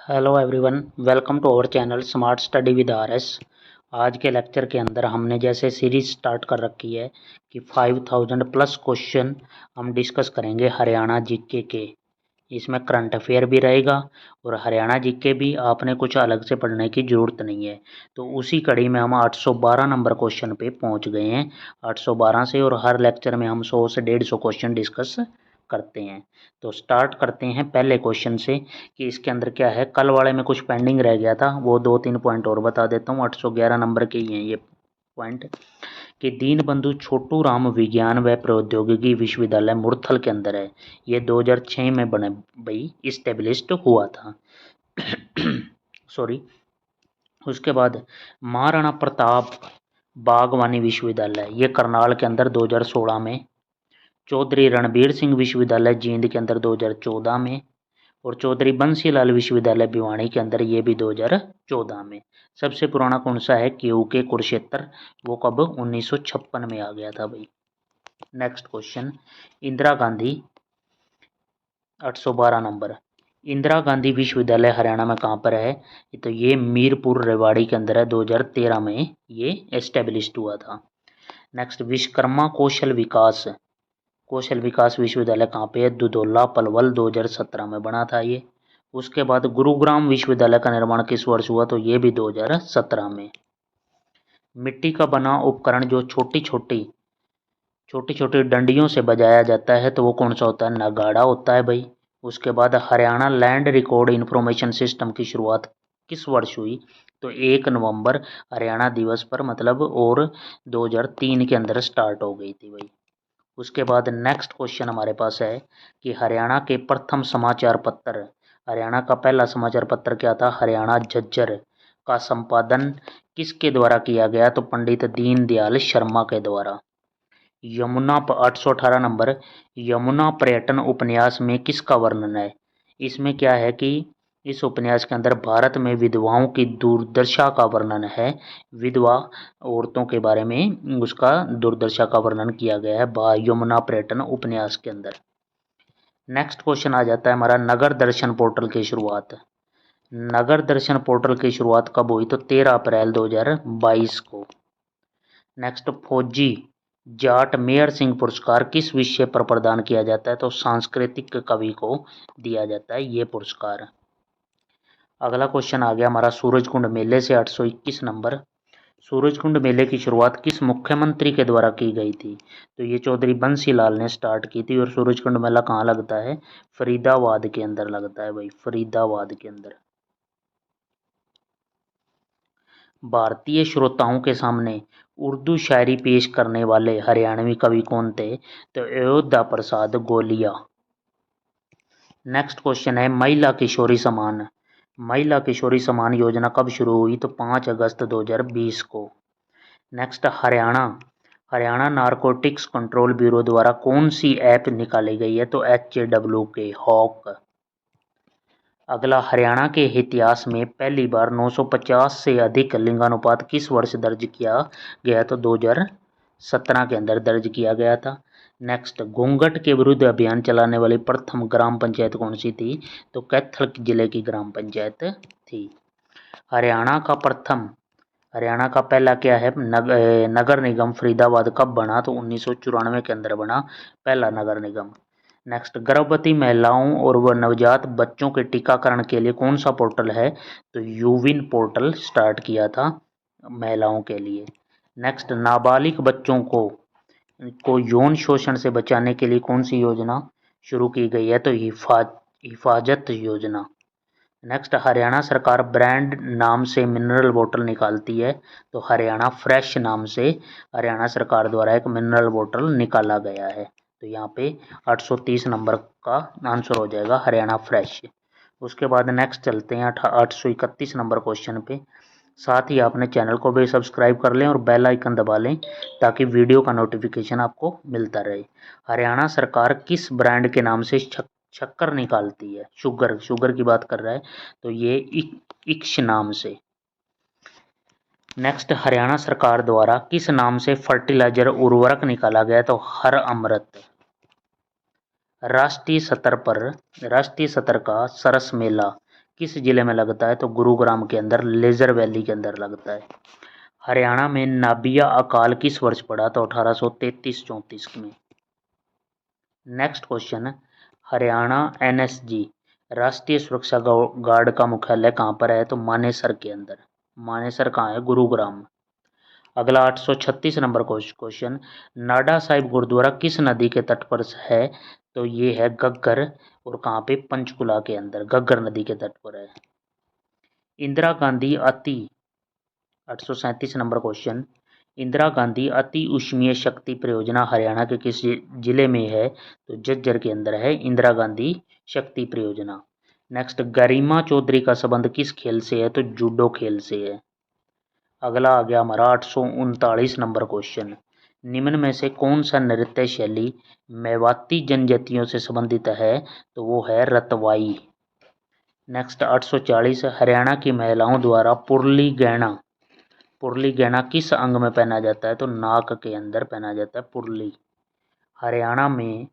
Hello everyone, welcome to our channel smart study with RS. आज के lecture के अंदर हमने जैसे सीरीज स्टार्ट कर रखी है कि 5000 प्लस क्वेश्चन हम डिस्कस करेंगे हरियाणा जीके के। इसमें करंट अफेयर भी रहेगा और हरियाणा जीके भी आपने कुछ अलग से पढ़ने की ज़रूरत नहीं है। तो उसी कड़ी में हम 812 नंबर क्वेश्चन पे पहुंच गए हैं 812 से, और हर लेक्चर में हम 100 से 150 क्वेश्चन डिस्कस करते हैं। तो स्टार्ट करते हैं पहले क्वेश्चन से कि इसके अंदर क्या है। कल वाले में कुछ पेंडिंग रह गया था, वो 2-3 पॉइंट और बता देता हूँ। 811 नंबर के ही हैं ये पॉइंट कि दीनबंधु छोटू राम विज्ञान व प्रौद्योगिकी विश्वविद्यालय मुरथल के अंदर है। ये 2006 में बने भाई इस्टेब्लिश्ड हुआ था। सॉरी। उसके बाद महाराणा प्रताप बागवानी विश्वविद्यालय, ये करनाल के अंदर 2016 में। चौधरी रणबीर सिंह विश्वविद्यालय जींद के अंदर 2014 में, और चौधरी बंसीलाल विश्वविद्यालय भिवानी के अंदर ये भी 2014 में। सबसे पुराना कौन सा है? के कुरुक्षेत्र, वो कब? 1956 में आ गया था भाई। Next question, Indira Gandhi 812 number. Indira Gandhi विश्वविद्यालय हरियाणा में कहाँ पर है? तो ये मीरपुर रेवाड़ी के अंदर है। 2013 में ये एस्टेब्लिश्ड हुआ था। नेक्स्ट, विश्वकर्मा कौशल विकास विश्वविद्यालय कहाँ पे है? दुधौला पलवल, 2017 में बना था ये। उसके बाद गुरुग्राम विश्वविद्यालय का निर्माण किस वर्ष हुआ? तो ये भी 2017 में। मिट्टी का बना उपकरण जो छोटी छोटी डंडियों से बजाया जाता है, तो वो कौन सा होता है? नगाड़ा होता है भाई। उसके बाद Haryana land record information system की शुरुआत किस वर्ष हुई? तो 1 नवंबर हरियाणा दिवस पर, मतलब, और 2003 के अंदर स्टार्ट हो गई थी भाई। उसके बाद नेक्स्ट क्वेश्चन हमारे पास है कि हरियाणा के प्रथम समाचार पत्र, हरियाणा का पहला समाचार पत्र क्या था? हरियाणा झज्जर का संपादन किसके द्वारा किया गया? तो पंडित दीनदयाल शर्मा के द्वारा। यमुना 818 नंबर, यमुना पर्यटन उपन्यास में किसका वर्णन है? इसमें क्या है कि इस उपन्यास के अंदर भारत में विधवाओं की दुर्दशा का वर्णन है। विधवा औरतों के बारे में उसका दुर्दशा का वर्णन किया गया है यमुना पर्यटन उपन्यास के अंदर। नेक्स्ट क्वेश्चन आ जाता है हमारा, नगर दर्शन पोर्टल की शुरुआत। नगर दर्शन पोर्टल की शुरुआत कब हुई? तो 13 अप्रैल 2022 को। नेक्स्ट, फौजी जाट मेयर सिंह पुरस्कार किस विषय पर प्रदान किया जाता है? तो सांस्कृतिक कवि को दिया जाता है ये पुरस्कार। अगला क्वेश्चन आ गया हमारा सूरजकुंड मेले से 821 नंबर। सूरजकुंड मेले की शुरुआत किस मुख्यमंत्री के द्वारा की गई थी? तो ये चौधरी बंसीलाल ने स्टार्ट की थी। और सूरजकुंड मेला कहाँ लगता है? फरीदाबाद के अंदर लगता है भाई, फरीदाबाद के अंदर। भारतीय श्रोताओं के सामने उर्दू शायरी पेश करने वाले हरियाणवी कवि कौन थे? तो अयोध्या प्रसाद गोलिया। नेक्स्ट क्वेश्चन है, महिला किशोरी सम्मान योजना कब शुरू हुई? तो 5 अगस्त 2020 को। Next, Haryana narcotics control bureau द्वारा कौन सी ऐप निकाली गई है? तो HAWK हॉक। अगला, हरियाणा के इतिहास में पहली बार 950 से अधिक लिंगानुपात किस वर्ष दर्ज किया गया? तो 2017 के अंदर दर्ज किया गया था। नेक्स्ट, घूंघट के विरुद्ध अभियान चलाने वाली प्रथम ग्राम पंचायत कौन सी थी? तो कैथल जिले की ग्राम पंचायत थी। हरियाणा का पहला क्या है? नगर निगम फरीदाबाद कब बना? तो 1994 के अंदर बना पहला नगर निगम। नेक्स्ट, गर्भवती महिलाओं और व नवजात बच्चों के टीकाकरण के लिए कौन सा पोर्टल है? तो यूविन पोर्टल स्टार्ट किया था महिलाओं के लिए। नेक्स्ट, नाबालिग बच्चों को यौन शोषण से बचाने के लिए कौन सी योजना शुरू की गई है? तो हिफाजत योजना। नेक्स्ट, हरियाणा सरकार ब्रांड नाम से मिनरल बोतल निकालती है, तो हरियाणा फ्रेश नाम से हरियाणा सरकार द्वारा एक मिनरल बोतल निकाला गया है। तो यहाँ पे 830 नंबर का आंसर हो जाएगा हरियाणा फ्रेश। उसके बाद नेक्स्ट चलते हैं 831 नंबर क्वेश्चन पे। साथ ही आपने चैनल को भी सब्सक्राइब कर लें और बेल आइकन दबा लें ताकि वीडियो का नोटिफिकेशन आपको मिलता रहे। हरियाणा सरकार किस ब्रांड के नाम से शक्कर निकालती है? शुगर की बात कर रहा है, तो ये इक्ष नाम से। नेक्स्ट, हरियाणा सरकार द्वारा किस नाम से फर्टिलाइजर उर्वरक निकाला गया? तो हर अमृत। राष्ट्रीय सतर का सरस मेला किस जिले में लगता है? तो गुरुग्राम के अंदर, लेजर वैली के अंदर लगता है। हरियाणा में नाबिया अकाल किस वर्ष पड़ा? तो 1833-34 में। नेक्स्ट क्वेश्चन, हरियाणा एनएसजी राष्ट्रीय सुरक्षा गार्ड का मुख्यालय कहाँ पर है? तो मानेसर के अंदर। मानेसर कहाँ है? गुरुग्राम। अगला 836 नंबर क्वेश्चन, नाडा साहिब गुरुद्वारा किस नदी के तट पर है? तो ये है घग्गर, और कहाँ पे? पंचकुला के अंदर, घग्गर नदी के तट पर है। इंदिरा गांधी अति 837 नंबर क्वेश्चन, इंदिरा गांधी अति ऊष्मीय शक्ति परियोजना हरियाणा के किस जिले में है? तो झज्जर के अंदर है इंदिरा गांधी शक्ति परियोजना। नेक्स्ट, गरिमा चौधरी का संबंध किस खेल से है? तो जूडो खेल से है। अगला आ गया हमारा 839 नंबर क्वेश्चन, निम्न में से कौन सा नृत्य शैली मेवाती जनजातियों से संबंधित है? तो वो है रतवाई। नेक्स्ट 840, हरियाणा की महिलाओं द्वारा पुरली गहना किस अंग में पहना जाता है? तो नाक के अंदर पहना जाता है पुरली। हरियाणा में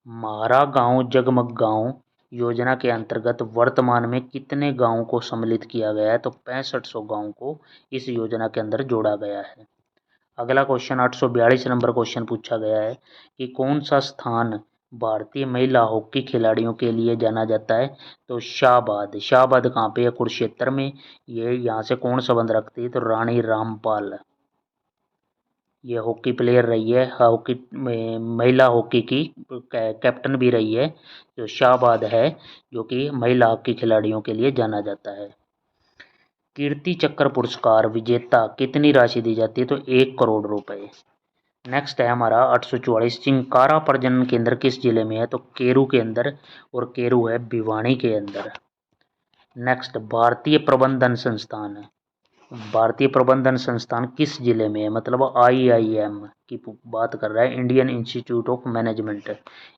मारा गांव जगमग गांव योजना के अंतर्गत वर्तमान में कितने गांवों को सम्मिलित किया गया है? तो 6500 गांवों को इस योजना के अंदर जोड़ा गया है। अगला क्वेश्चन 842 नंबर क्वेश्चन पूछा गया है कि कौन सा स्थान भारतीय महिला हॉकी खिलाड़ियों के लिए जाना जाता है? तो शाहबाद। शाहबाद कहाँ पे है? कुरुक्षेत्र में। ये यहाँ से कौन संबंध रखती है? तो रानी रामपाल। ये हॉकी प्लेयर रही है, हॉकी महिला हॉकी की कैप्टन भी रही है, जो शाहबाद है, जो कि महिला हॉकी खिलाड़ियों के लिए जाना जाता है। कीर्ति चक्र पुरस्कार विजेता कितनी राशि दी जाती है? तो 1 करोड़ रुपए। नेक्स्ट है हमारा 844, चिंकारा प्रजनन केंद्र किस जिले में है? तो केरू के अंदर, और केरू है भिवानी के अंदर। नेक्स्ट, भारतीय प्रबंधन संस्थान किस जिले में है? मतलब IIM की बात कर रहा है, इंडियन इंस्टीट्यूट ऑफ मैनेजमेंट।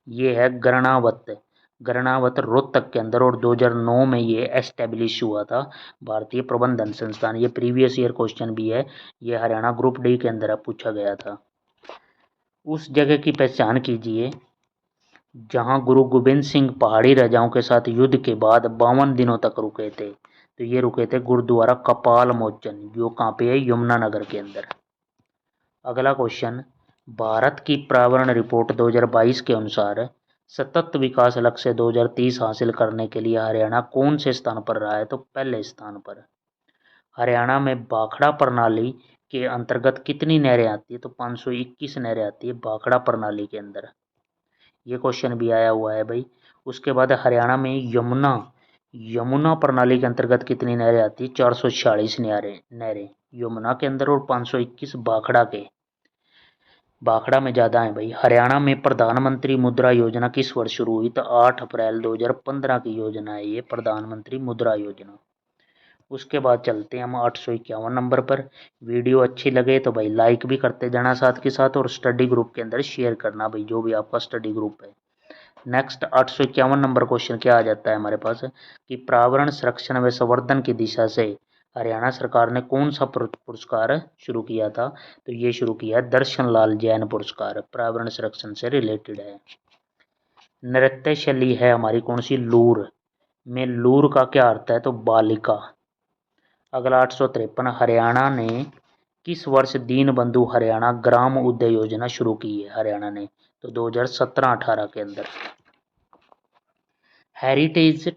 ये है गरणावत रोहतक के अंदर, और 2009 में ये एस्टेब्लिश हुआ था, भारतीय प्रबंधन संस्थान। ये प्रीवियस ईयर क्वेश्चन भी है, ये हरियाणा ग्रुप डी के अंदर पूछा गया था। उस जगह की पहचान कीजिए जहां गुरु गोबिंद सिंह पहाड़ी राजाओं के साथ युद्ध के बाद 52 दिनों तक रुके थे। तो ये रुके थे गुरुद्वारा कपाल मोचन, जो कहाँ पे है? यमुनानगर के अंदर। अगला क्वेश्चन, भारत की पर्यावरण रिपोर्ट 2022 के अनुसार सतत विकास लक्ष्य 2030 हासिल करने के लिए हरियाणा कौन से स्थान पर रहा है? तो पहले स्थान पर। हरियाणा में भाखड़ा प्रणाली के अंतर्गत कितनी नहरें आती है? तो 521 नहरें आती है भाखड़ा प्रणाली के अंदर। ये क्वेश्चन भी आया हुआ है भाई। उसके बाद हरियाणा में यमुना प्रणाली के अंतर्गत कितनी नहरें आती है? 446 नहरें यमुना के अंदर, और 521 भाखड़ा में ज़्यादा है भाई। हरियाणा में प्रधानमंत्री मुद्रा योजना किस वर्ष शुरू हुई? तो 8 अप्रैल 2015 की योजना है ये प्रधानमंत्री मुद्रा योजना। उसके बाद चलते हैं हम 851 नंबर पर। वीडियो अच्छी लगे तो भाई लाइक भी करते जाना साथ के साथ, और स्टडी ग्रुप के अंदर शेयर करना भाई, जो भी आपका स्टडी ग्रुप है। नेक्स्ट 851 नंबर क्वेश्चन क्या आ जाता है हमारे पास कि पर्यावरण संरक्षण व संवर्धन की दिशा से हरियाणा सरकार ने कौन सा पुरस्कार शुरू किया था? तो ये शुरू किया है दर्शन लाल जैन पुरस्कार, पर्यावरण संरक्षण से रिलेटेड है। नृत्य शैली है हमारी कौन सी? लूर। में लूर का क्या अर्थ है? तो बालिका। अगला 853, हरियाणा ने किस वर्ष दीन बंधु हरियाणा ग्राम उदय योजना शुरू की है? हरियाणा ने तो 2017-18 के अंदर। हेरिटेज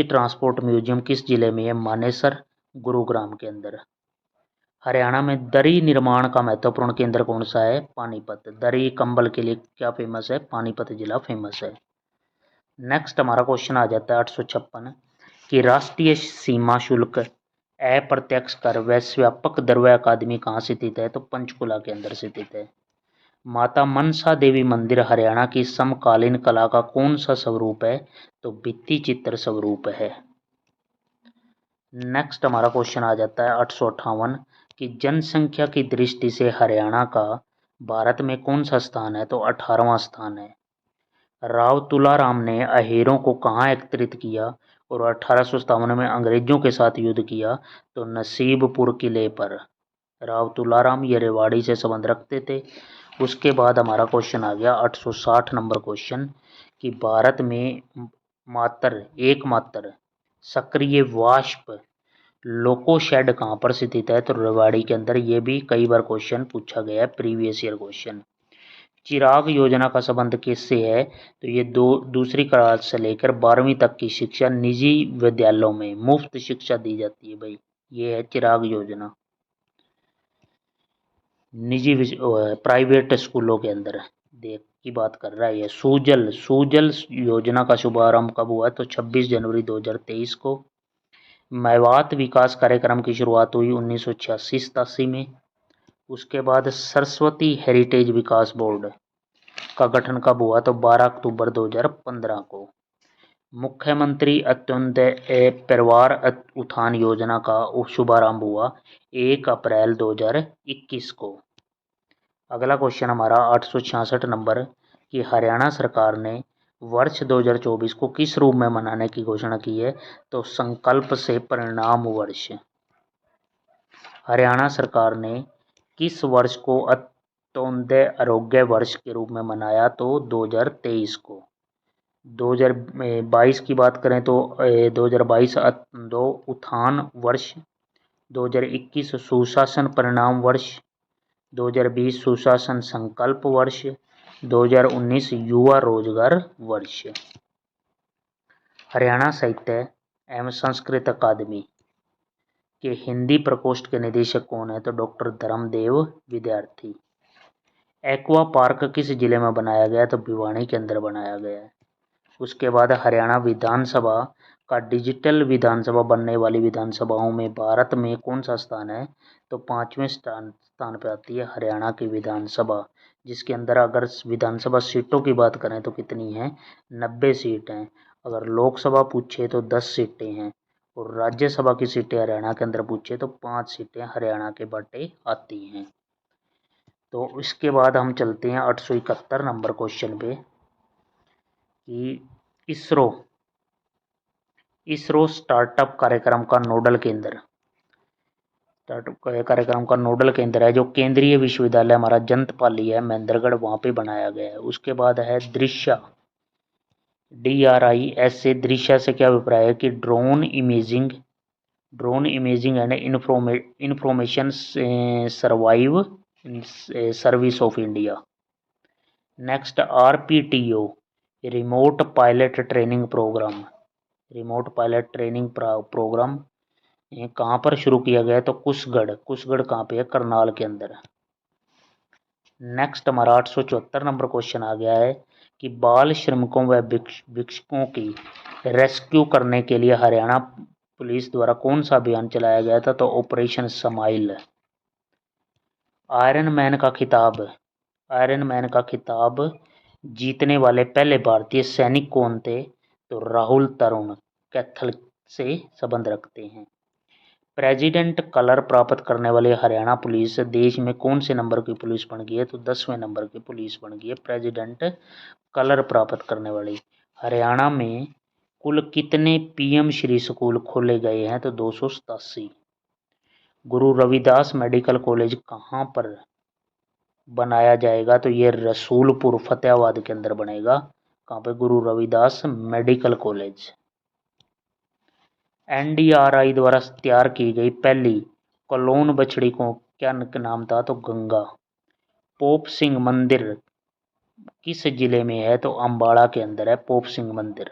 ट्रांसपोर्ट म्यूजियम किस जिले में है? मानेसर, गुरुग्राम के अंदर। हरियाणा में दरी निर्माण का महत्वपूर्ण केंद्र कौन सा है? पानीपत। दरी कंबल के लिए क्या फेमस है? पानीपत जिला फेमस है। नेक्स्ट हमारा क्वेश्चन आ जाता है 856 कि राष्ट्रीय सीमा शुल्क अप्रत्यक्ष कर व व्यापक दरवा अकादमी कहाँ स्थित है? तो पंचकुला के अंदर स्थित है। माता मनसा देवी मंदिर हरियाणा की समकालीन कला का कौन सा स्वरूप है? तो भित्ति चित्र स्वरूप है। नेक्स्ट हमारा क्वेश्चन आ जाता है 858 कि जनसंख्या की दृष्टि से हरियाणा का भारत में कौन सा स्थान है? तो 18वां स्थान है। राव तुलाराम ने अहेरों को कहाँ एकत्रित किया और 1857 में अंग्रेजों के साथ युद्ध किया? तो नसीबपुर किले पर। राव तुलाराम ये रेवाड़ी से संबंध रखते थे। उसके बाद हमारा क्वेश्चन आ गया 860 नंबर क्वेश्चन कि भारत में मात्र एकमात्र सक्रिय वाष्प लोकोशेड कहाँ पर स्थित है? तो रेवाड़ी के अंदर। ये भी कई बार क्वेश्चन पूछा गया है, प्रीवियस ईयर क्वेश्चन। चिराग योजना का संबंध किससे है? तो ये दूसरी क्लास से लेकर 12वीं तक की शिक्षा निजी विद्यालयों में मुफ्त शिक्षा दी जाती है भाई। ये है चिराग योजना, निजी प्राइवेट स्कूलों के अंदर देख की बात कर रहा है। ये सुजल योजना का शुभारंभ कब हुआ? तो 26 जनवरी 2023 को। मेवात विकास कार्यक्रम की शुरुआत हुई 1986-87 में। उसके बाद सरस्वती हेरिटेज विकास बोर्ड का गठन कब हुआ? तो 12 अक्टूबर 2015 को। मुख्यमंत्री अंत्योदय परिवार उत्थान योजना का शुभारंभ हुआ 1 अप्रैल 2021 को। अगला क्वेश्चन हमारा 866 नंबर कि हरियाणा सरकार ने वर्ष 2024 को किस रूप में मनाने की घोषणा की है? तो संकल्प से परिणाम वर्ष। हरियाणा सरकार ने किस वर्ष को अंत्योदय आरोग्य वर्ष के रूप में मनाया? तो 2023 को। 2022 की बात करें तो 2022 उत्थान वर्ष, 2021 सुशासन परिणाम वर्ष, 2020 सुशासन संकल्प वर्ष, 2019 युवा रोजगार वर्ष। हरियाणा साहित्य एवं संस्कृत अकादमी के हिंदी प्रकोष्ठ के निदेशक कौन है? तो डॉक्टर धर्मदेव विद्यार्थी। एक्वा पार्क किस जिले में बनाया गया? तो भिवानी के अंदर बनाया गया है। उसके बाद हरियाणा विधानसभा का डिजिटल विधानसभा बनने वाली विधानसभाओं में भारत में कौन सा स्थान है? तो 5वें स्थान पे आती है हरियाणा की विधानसभा, जिसके अंदर अगर विधानसभा सीटों की बात करें तो कितनी है? 90 सीट हैं। अगर लोकसभा पूछे तो 10 सीटें हैं, और राज्यसभा की सीटें हरियाणा के अंदर पूछे तो 5 सीटें हरियाणा के बाटे आती हैं। तो इसके बाद हम चलते हैं 871 नंबर क्वेश्चन पे कि इसरो स्टार्टअप कार्यक्रम का नोडल केंद्र है जो केंद्रीय विश्वविद्यालय हमारा जंतपाली है महेंद्रगढ़, वहाँ पे बनाया गया है। उसके बाद है दृश्या, DRISA। दृश्या से क्या अभिप्राय है? कि drone imaging and information survive service of India. Next RPTO, remote pilot training programme कहाँ पर शुरू किया गया? तो कुशगढ़ कहाँ पे है? करनाल के अंदर। नेक्स्ट हमारा 874 नंबर क्वेश्चन आ गया है कि बाल श्रमिकों व भिक्षुकों की रेस्क्यू करने के लिए हरियाणा पुलिस द्वारा कौन सा अभियान चलाया गया था? तो ऑपरेशन स्माइल। आयरन मैन का खिताब जीतने वाले पहले भारतीय सैनिक कौन थे? तो राहुल तरुण कैथल से संबंध रखते हैं। प्रेसिडेंट कलर प्राप्त करने वाली हरियाणा पुलिस देश में कौन से नंबर की पुलिस बन गई है? तो 10वें नंबर की पुलिस बन गई है प्रेसिडेंट कलर प्राप्त करने वाली। हरियाणा में कुल कितने PM श्री स्कूल खोले गए हैं? तो 287। गुरु रविदास मेडिकल कॉलेज कहाँ पर बनाया जाएगा? तो ये रसूलपुर फतेहाबाद के अंदर बनेगा। कहाँ पे? Guru Ravidas medical college. NDRI द्वारा तैयार की गई पहली क्लोन बछड़ी को क्या नाम था? तो गंगा। पोप सिंह मंदिर किस जिले में है? तो अम्बाड़ा के अंदर है पोप सिंह मंदिर।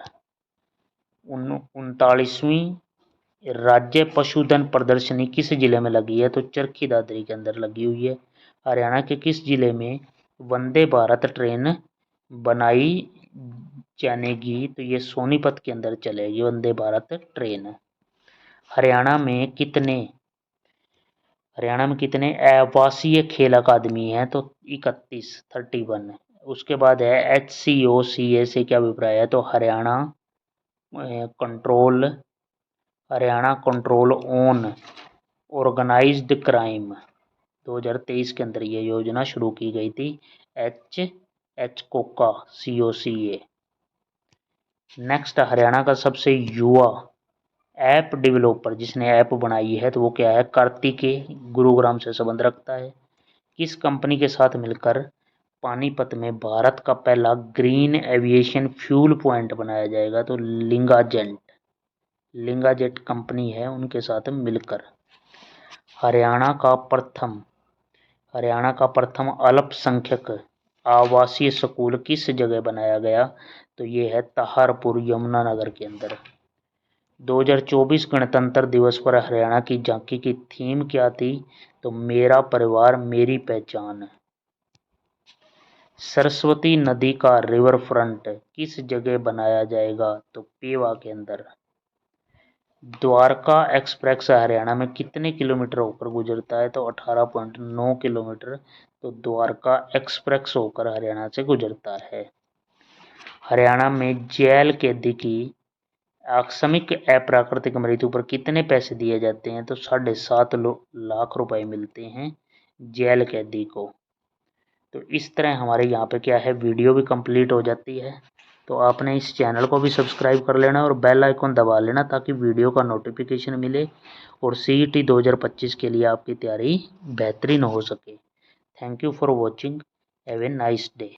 39वीं राज्य पशुधन प्रदर्शनी किस जिले में लगी है? तो चरखी दादरी के अंदर लगी हुई है। हरियाणा के किस जिले में वंदे भारत ट्रेन बनाई जानेगी? तो ये सोनीपत के अंदर चलेगी वंदे भारत ट्रेन। हरियाणा में कितने आवासीय खेल अकादमी हैं? तो 31। उसके बाद है HCOCA से क्या अभिप्राय है? तो Haryana control on organised crime. 2023 के अंदर ये योजना शुरू की गई थी HCOCA। नेक्स्ट हरियाणा का सबसे युवा ऐप डेवलपर जिसने ऐप बनाई है तो वो क्या है? कार्तिकेय, गुरुग्राम से संबंध रखता है। किस कंपनी के साथ मिलकर पानीपत में भारत का पहला ग्रीन एविएशन फ्यूल पॉइंट बनाया जाएगा, तो लिंगाजेट कंपनी है उनके साथ मिलकर। हरियाणा का प्रथम अल्पसंख्यक आवासीय स्कूल किस जगह बनाया गया, तो ये है तहारपुर यमुनानगर के अंदर। 2024 गणतंत्र दिवस पर हरियाणा की झांकी की थीम क्या थी, तो मेरा परिवार मेरी पहचान। सरस्वती नदी का रिवर फ्रंट किस जगह बनाया जाएगा, तो पेवा के अंदर। द्वारका एक्सप्रेस हरियाणा में कितने किलोमीटर होकर गुजरता है, तो 18.9 किलोमीटर, तो द्वारका एक्सप्रेस होकर हरियाणा से गुजरता है। हरियाणा में जेल कैदी की आकस्मिक अप्राकृतिक मृत्यु पर कितने पैसे दिए जाते हैं, तो 7.5 लाख रुपए मिलते हैं जेल कैदी को। तो इस तरह हमारे यहाँ पे क्या है, वीडियो भी कंप्लीट हो जाती है। तो आपने इस चैनल को भी सब्सक्राइब कर लेना और बेल आइकन दबा लेना ताकि वीडियो का नोटिफिकेशन मिले और CET 2025 के लिए आपकी तैयारी बेहतरीन हो सके। Thank you for watching. Have a nice day.